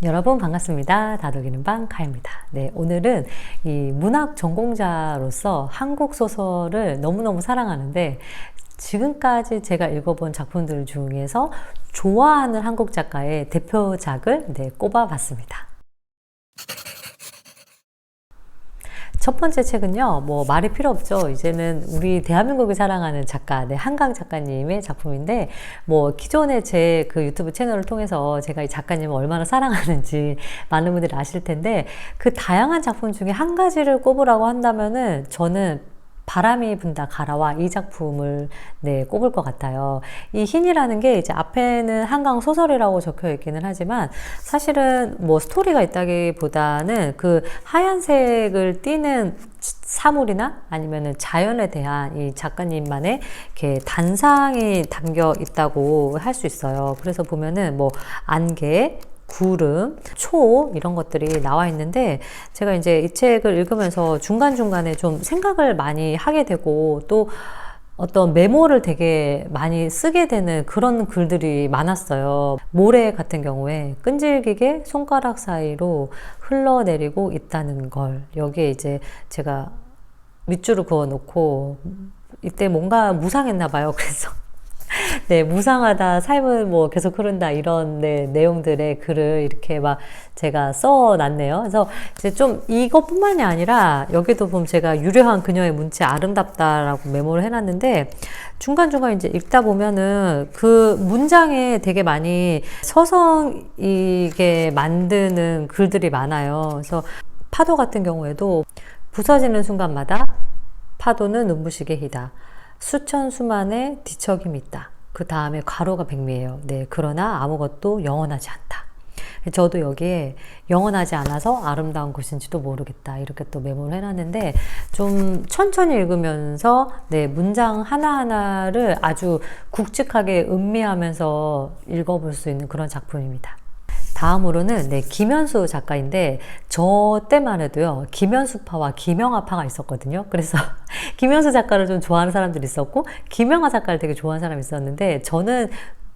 여러분 반갑습니다. 다독이는 방 가입니다. 네, 오늘은 이 문학 전공자로서 한국 소설을 너무너무 사랑하는데 지금까지 제가 읽어본 작품들 중에서 좋아하는 한국 작가의 대표작을 꼽아봤습니다. 첫 번째 책은요, 뭐 말이 필요 없죠. 이제는 우리 대한민국이 사랑하는 작가, 한강 작가님의 작품인데, 뭐 기존에 제 그 유튜브 채널을 통해서 제가 이 작가님을 얼마나 사랑하는지 많은 분들이 아실 텐데, 그 다양한 작품 중에 한 가지를 꼽으라고 한다면은 저는 바람이 분다 가라와 이 작품을 꼽을 것 같아요. 이 흰이라는 게 이제 앞에는 한강 소설이라고 적혀 있기는 하지만 사실은 뭐 스토리가 있다기보다는 그 하얀색을 띠는 사물이나 아니면은 자연에 대한 이 작가님만의 이렇게 단상이 담겨 있다고 할 수 있어요. 그래서 보면은 뭐 안개, 구름, 초 이런 것들이 나와 있는데 제가 이제 이 책을 읽으면서 중간중간에 좀 생각을 많이 하게 되고 또 어떤 메모를 되게 많이 쓰게 되는 그런 글들이 많았어요. 모래 같은 경우에 끈질기게 손가락 사이로 흘러내리고 있다는 걸 여기에 이제 제가 밑줄을 그어 놓고 이때 뭔가 무상했나 봐요. 그래서 무상하다, 삶은 뭐 계속 흐른다, 이런, 내용들의 글을 이렇게 막 제가 써놨네요. 그래서 이제 좀 이것뿐만이 아니라, 여기도 보면 제가 유려한 그녀의 문체 아름답다라고 메모를 해놨는데, 중간중간 이제 읽다 보면은 그 문장에 되게 많이 서성이게 만드는 글들이 많아요. 그래서 파도 같은 경우에도 부서지는 순간마다 파도는 눈부시게 희다. 수천 수만의 뒤척임이 있다. 그 다음에 괄호가 백미예요. 그러나 아무것도 영원하지 않다. 저도 여기에 영원하지 않아서 아름다운 것인지도 모르겠다. 이렇게 또 메모를 해놨는데 좀 천천히 읽으면서 문장 하나하나를 아주 굵직하게 음미하면서 읽어볼 수 있는 그런 작품입니다. 다음으로는 김현수 작가인데 저 때만 해도요 김현수파와 김영하파가 있었거든요. 그래서 김현수 작가를 좀 좋아하는 사람들이 있었고 김영하 작가를 되게 좋아하는 사람이 있었는데 저는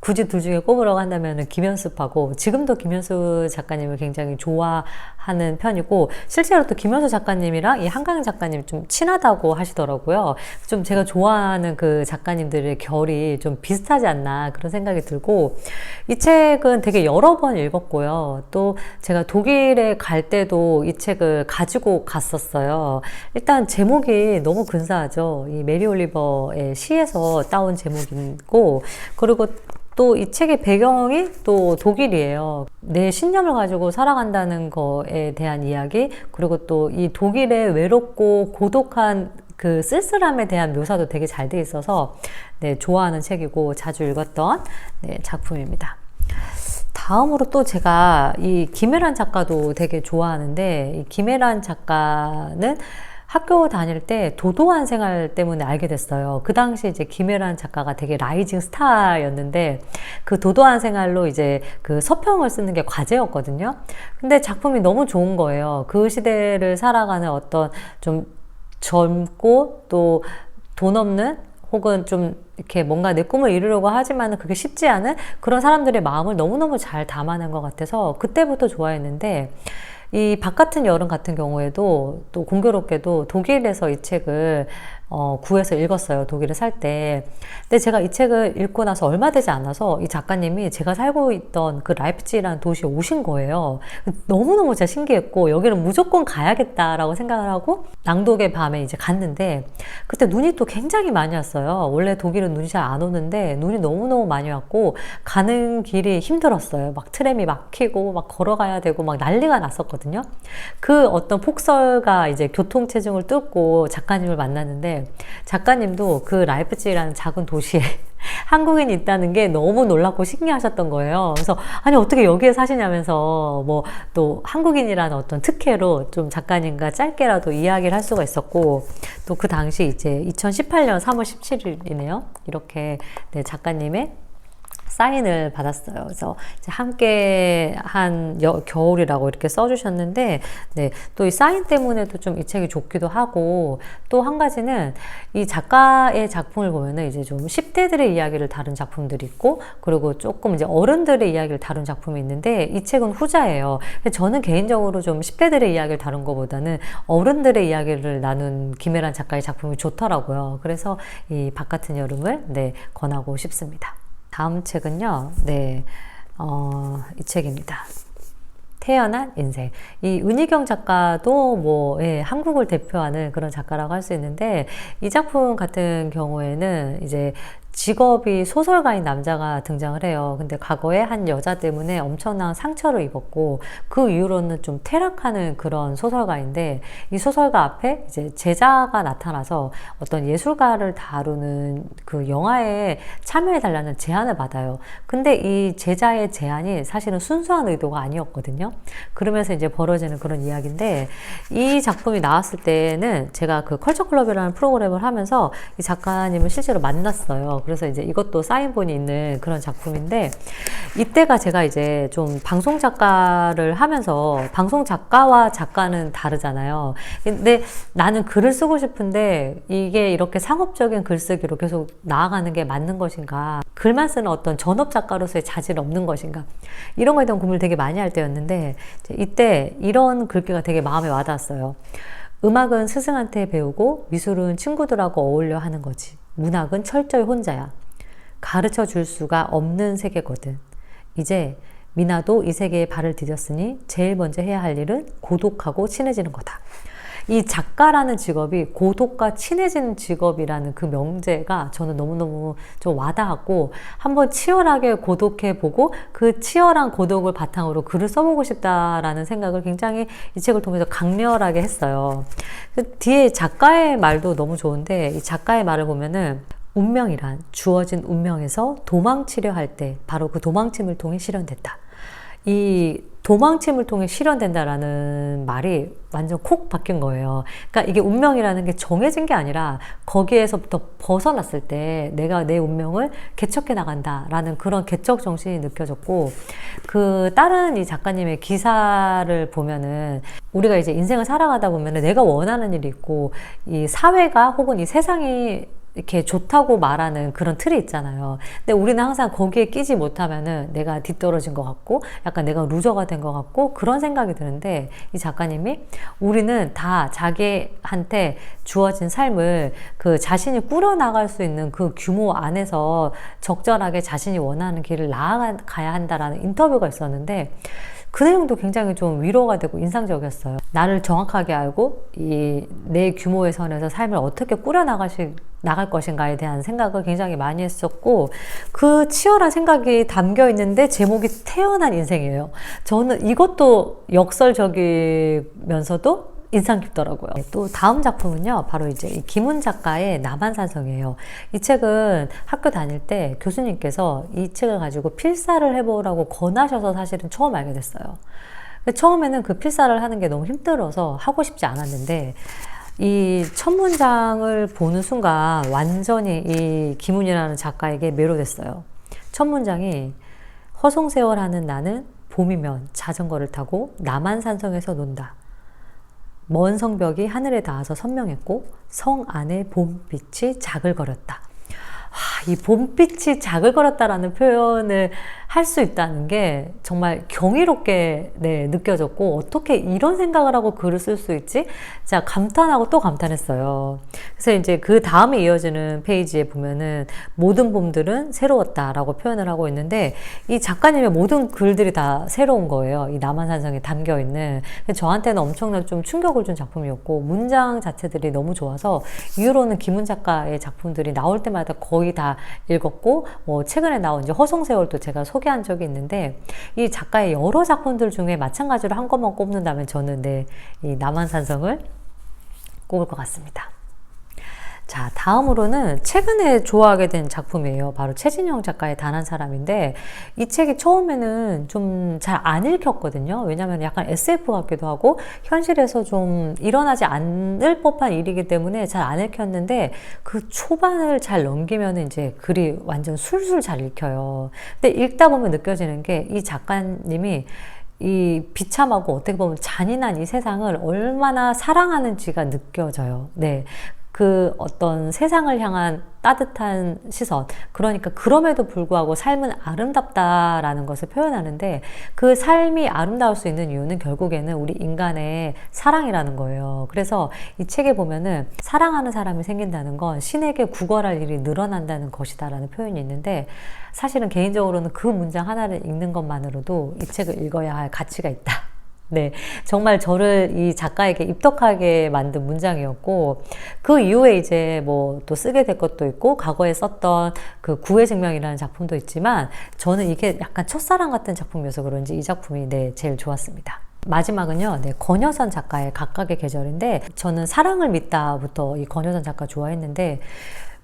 굳이 둘 중에 꼽으라고 한다면 김현수파고 지금도 김현수 작가님을 굉장히 좋아하는 편이고 실제로 또 김현수 작가님이랑 이 한강 작가님 좀 친하다고 하시더라고요. 좀 제가 좋아하는 그 작가님들의 결이 좀 비슷하지 않나 그런 생각이 들고 이 책은 되게 여러 번 읽었고요. 또 제가 독일에 갈 때도 이 책을 가지고 갔었어요. 일단 제목이 너무 근사하죠. 이 메리 올리버의 시에서 따온 제목이고 그리고 또 이 책의 배경이 또 독일이에요. 내 신념을 가지고 살아간다는 거에 대한 이야기, 그리고 또 이 독일의 외롭고 고독한 그 쓸쓸함에 대한 묘사도 되게 잘 돼 있어서 좋아하는 책이고 자주 읽었던 작품입니다. 다음으로 또 제가 이 김혜란 작가도 되게 좋아하는데 이 김혜란 작가는 학교 다닐 때 도도한 생활 때문에 알게 됐어요. 그 당시 이제 김혜란 작가가 되게 라이징 스타였는데 그 도도한 생활로 이제 그 서평을 쓰는 게 과제였거든요. 근데 작품이 너무 좋은 거예요. 그 시대를 살아가는 어떤 좀 젊고 또 돈 없는 혹은 좀 이렇게 뭔가 내 꿈을 이루려고 하지만 그게 쉽지 않은 그런 사람들의 마음을 너무너무 잘 담아낸 것 같아서 그때부터 좋아했는데 이 바깥은 여름 같은 경우에도 또 공교롭게도 독일에서 이 책을 구해서 읽었어요. 독일에 살 때. 근데 제가 이 책을 읽고 나서 얼마 되지 않아서 이 작가님이 제가 살고 있던 그 라이프치히라는 도시에 오신 거예요. 너무너무 진짜 신기했고 여기는 무조건 가야겠다라고 생각을 하고 낭독의 밤에 이제 갔는데 그때 눈이 또 굉장히 많이 왔어요. 원래 독일은 눈이 잘 안 오는데 눈이 너무너무 많이 왔고 가는 길이 힘들었어요. 막 트램이 막히고 막 걸어가야 되고 막 난리가 났었거든요. 그 어떤 폭설과 이제 교통체증을 뚫고 작가님을 만났는데 작가님도 그 라이프치히라는 작은 도시에 한국인이 있다는 게 너무 놀랍고 신기하셨던 거예요. 그래서 아니 어떻게 여기에 사시냐면서 뭐 또 한국인이라는 어떤 특혜로 좀 작가님과 짧게라도 이야기를 할 수가 있었고 또 그 당시 이제 2018년 3월 17일이네요. 이렇게 작가님의 사인을 받았어요. 그래서 이제 함께 한 겨울이라고 이렇게 써주셨는데, 네, 또 이 사인 때문에도 좀 이 책이 좋기도 하고, 또 한 가지는 이 작가의 작품을 보면은 이제 좀 10대들의 이야기를 다룬 작품들이 있고, 그리고 조금 이제 어른들의 이야기를 다룬 작품이 있는데, 이 책은 후자예요. 저는 개인적으로 좀 10대들의 이야기를 다룬 것보다는 어른들의 이야기를 나눈 김혜란 작가의 작품이 좋더라고요. 그래서 이 바깥은 여름을, 네, 권하고 싶습니다. 다음 책은요, 네, 이 책입니다. 태어난 인생. 이 은희경 작가도 뭐, 예, 한국을 대표하는 그런 작가라고 할 수 있는데, 이 작품 같은 경우에는 이제 직업이 소설가인 남자가 등장을 해요. 근데 과거에 한 여자 때문에 엄청난 상처를 입었고, 그 이후로는 좀 퇴락하는 그런 소설가인데, 이 소설가 앞에 이제 제자가 나타나서 어떤 예술가를 다루는 그 영화에 참여해달라는 제안을 받아요. 근데 이 제자의 제안이 사실은 순수한 의도가 아니었거든요. 그러면서 이제 벌어지는 그런 이야기인데, 이 작품이 나왔을 때는 제가 그 컬처클럽이라는 프로그램을 하면서 이 작가님을 실제로 만났어요. 그래서 이제 이것도 사인본이 있는 그런 작품인데, 이때가 제가 이제 좀 방송 작가를 하면서, 방송 작가와 작가는 다르잖아요. 근데 나는 글을 쓰고 싶은데 이게 이렇게 상업적인 글쓰기로 계속 나아가는 게 맞는 것인가, 글만 쓰는 어떤 전업 작가로서의 자질이 없는 것인가, 이런 거에 대한 고민을 되게 많이 할 때였는데, 이때 이런 글귀가 되게 마음에 와닿았어요. 음악은 스승한테 배우고 미술은 친구들하고 어울려 하는 거지. 문학은 철저히 혼자야. 가르쳐 줄 수가 없는 세계거든. 이제 미나도 이 세계에 발을 디뎠으니 제일 먼저 해야 할 일은 고독하고 친해지는 거다. 이 작가라는 직업이 고독과 친해지는 직업이라는 그 명제가 저는 너무너무 좀 와닿았고, 한번 치열하게 고독해보고 그 치열한 고독을 바탕으로 글을 써보고 싶다라는 생각을 굉장히 이 책을 통해서 강렬하게 했어요. 뒤에 작가의 말도 너무 좋은데, 이 작가의 말을 보면은 운명이란 주어진 운명에서 도망치려 할 때 바로 그 도망침을 통해 실현됐다. 이 도망침을 통해 실현된다라는 말이 완전 콕 박힌 거예요. 그러니까 이게 운명이라는 게 정해진 게 아니라 거기에서부터 벗어났을 때 내가 내 운명을 개척해 나간다라는 그런 개척 정신이 느껴졌고, 그 다른 이 작가님의 기사를 보면은 우리가 이제 인생을 살아가다 보면은 내가 원하는 일이 있고, 이 사회가 혹은 이 세상이 이렇게 좋다고 말하는 그런 틀이 있잖아요. 근데 우리는 항상 거기에 끼지 못하면은 내가 뒤떨어진 것 같고, 약간 내가 루저가 된 것 같고, 그런 생각이 드는데, 이 작가님이 우리는 다 자기한테 주어진 삶을 그 자신이 꾸려나갈 수 있는 그 규모 안에서 적절하게 자신이 원하는 길을 나아가야 한다라는 인터뷰가 있었는데, 그 내용도 굉장히 좀 위로가 되고 인상적이었어요. 나를 정확하게 알고 이 내 규모의 선에서 삶을 어떻게 나갈 것인가에 대한 생각을 굉장히 많이 했었고, 그 치열한 생각이 담겨 있는데 제목이 태어난 인생이에요. 저는 이것도 역설적이면서도 인상 깊더라고요. 또 다음 작품은요, 바로 이제 김훈 작가의 남한산성이에요. 이 책은 학교 다닐 때 교수님께서 이 책을 가지고 필사를 해보라고 권하셔서 사실은 처음 알게 됐어요. 처음에는 그 필사를 하는 게 너무 힘들어서 하고 싶지 않았는데, 이 첫 문장을 보는 순간 완전히 이 김훈이라는 작가에게 매료됐어요. 첫 문장이 허송세월하는 나는 봄이면 자전거를 타고 남한산성에서 논다. 먼 성벽이 하늘에 닿아서 선명했고 성 안에 봄빛이 자글거렸다. 이 봄빛이 자글거렸다라는 표현을 할 수 있다는 게 정말 경이롭게 느껴졌고, 어떻게 이런 생각을 하고 글을 쓸 수 있지? 자, 감탄하고 또 감탄했어요. 그래서 이제 그 다음에 이어지는 페이지에 보면은 모든 봄들은 새로웠다라고 표현을 하고 있는데, 이 작가님의 모든 글들이 다 새로운 거예요. 이 남한산성에 담겨 있는. 저한테는 엄청난 좀 충격을 준 작품이었고, 문장 자체들이 너무 좋아서 이후로는 김훈 작가의 작품들이 나올 때마다 거의 다 읽었고, 뭐 최근에 나온 이제 허송세월도 제가 소개한 적이 있는데, 이 작가의 여러 작품들 중에 마찬가지로 한 것만 꼽는다면 저는 이 남한산성을 꼽을 것 같습니다. 자, 다음으로는 최근에 좋아하게 된 작품이에요. 바로 최진영 작가의 단 한 사람인데, 이 책이 처음에는 좀 잘 안 읽혔거든요. 왜냐면 약간 SF 같기도 하고 현실에서 좀 일어나지 않을 법한 일이기 때문에 잘 안 읽혔는데, 그 초반을 잘 넘기면 이제 글이 완전 술술 잘 읽혀요. 근데 읽다 보면 느껴지는 게 이 작가님이 이 비참하고 어떻게 보면 잔인한 이 세상을 얼마나 사랑하는지가 느껴져요. 네. 그 어떤 세상을 향한 따뜻한 시선. 그러니까 그럼에도 불구하고 삶은 아름답다라는 것을 표현하는데, 그 삶이 아름다울 수 있는 이유는 결국에는 우리 인간의 사랑이라는 거예요. 그래서 이 책에 보면은 사랑하는 사람이 생긴다는 건 신에게 구걸할 일이 늘어난다는 것이다라는 표현이 있는데, 사실은 개인적으로는 그 문장 하나를 읽는 것만으로도 이 책을 읽어야 할 가치가 있다. 네, 정말 저를 이 작가에게 입덕하게 만든 문장이었고, 그 이후에 이제 뭐 또 쓰게 될 것도 있고, 과거에 썼던 그 구의 증명이라는 작품도 있지만, 저는 이게 약간 첫사랑 같은 작품이어서 그런지 이 작품이 네, 제일 좋았습니다. 마지막은요, 네, 권효선 작가의 각각의 계절인데, 저는 사랑을 믿다부터 이 권효선 작가 좋아했는데,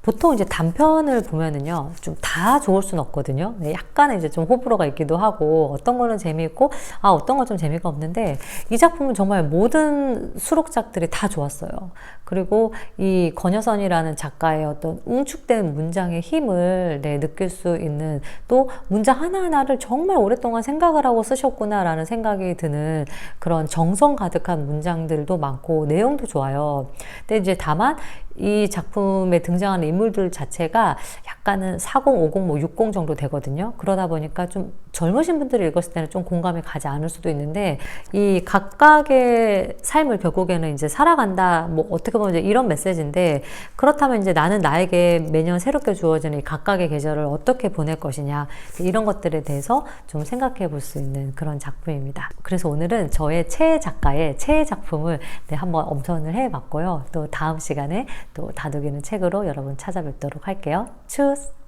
보통 이제 단편을 보면은요, 좀 다 좋을 수는 없거든요. 네, 약간의 이제 좀 호불호가 있기도 하고, 어떤 거는 재미있고, 어떤 건 좀 재미가 없는데, 이 작품은 정말 모든 수록작들이 다 좋았어요. 그리고 이 권여선이라는 작가의 어떤 응축된 문장의 힘을 네, 느낄 수 있는, 또 문장 하나하나를 정말 오랫동안 생각을 하고 쓰셨구나라는 생각이 드는 그런 정성 가득한 문장들도 많고, 내용도 좋아요. 근데 이제 다만, 이 작품에 등장하는 인물들 자체가 약간은 40, 50, 뭐 60 정도 되거든요. 그러다 보니까 좀 젊으신 분들이 읽었을 때는 좀 공감이 가지 않을 수도 있는데, 이 각각의 삶을 결국에는 이제 살아간다, 뭐 어떻게 보면 이제 이런 메시지인데, 그렇다면 이제 나는 나에게 매년 새롭게 주어지는 이 각각의 계절을 어떻게 보낼 것이냐, 이런 것들에 대해서 좀 생각해 볼 수 있는 그런 작품입니다. 그래서 오늘은 저의 최애 작가의 최애 작품을 네, 한번 엄선을 해 봤고요. 또 다음 시간에 또 다독이는 책으로 여러분 찾아뵙도록 할게요. 추스!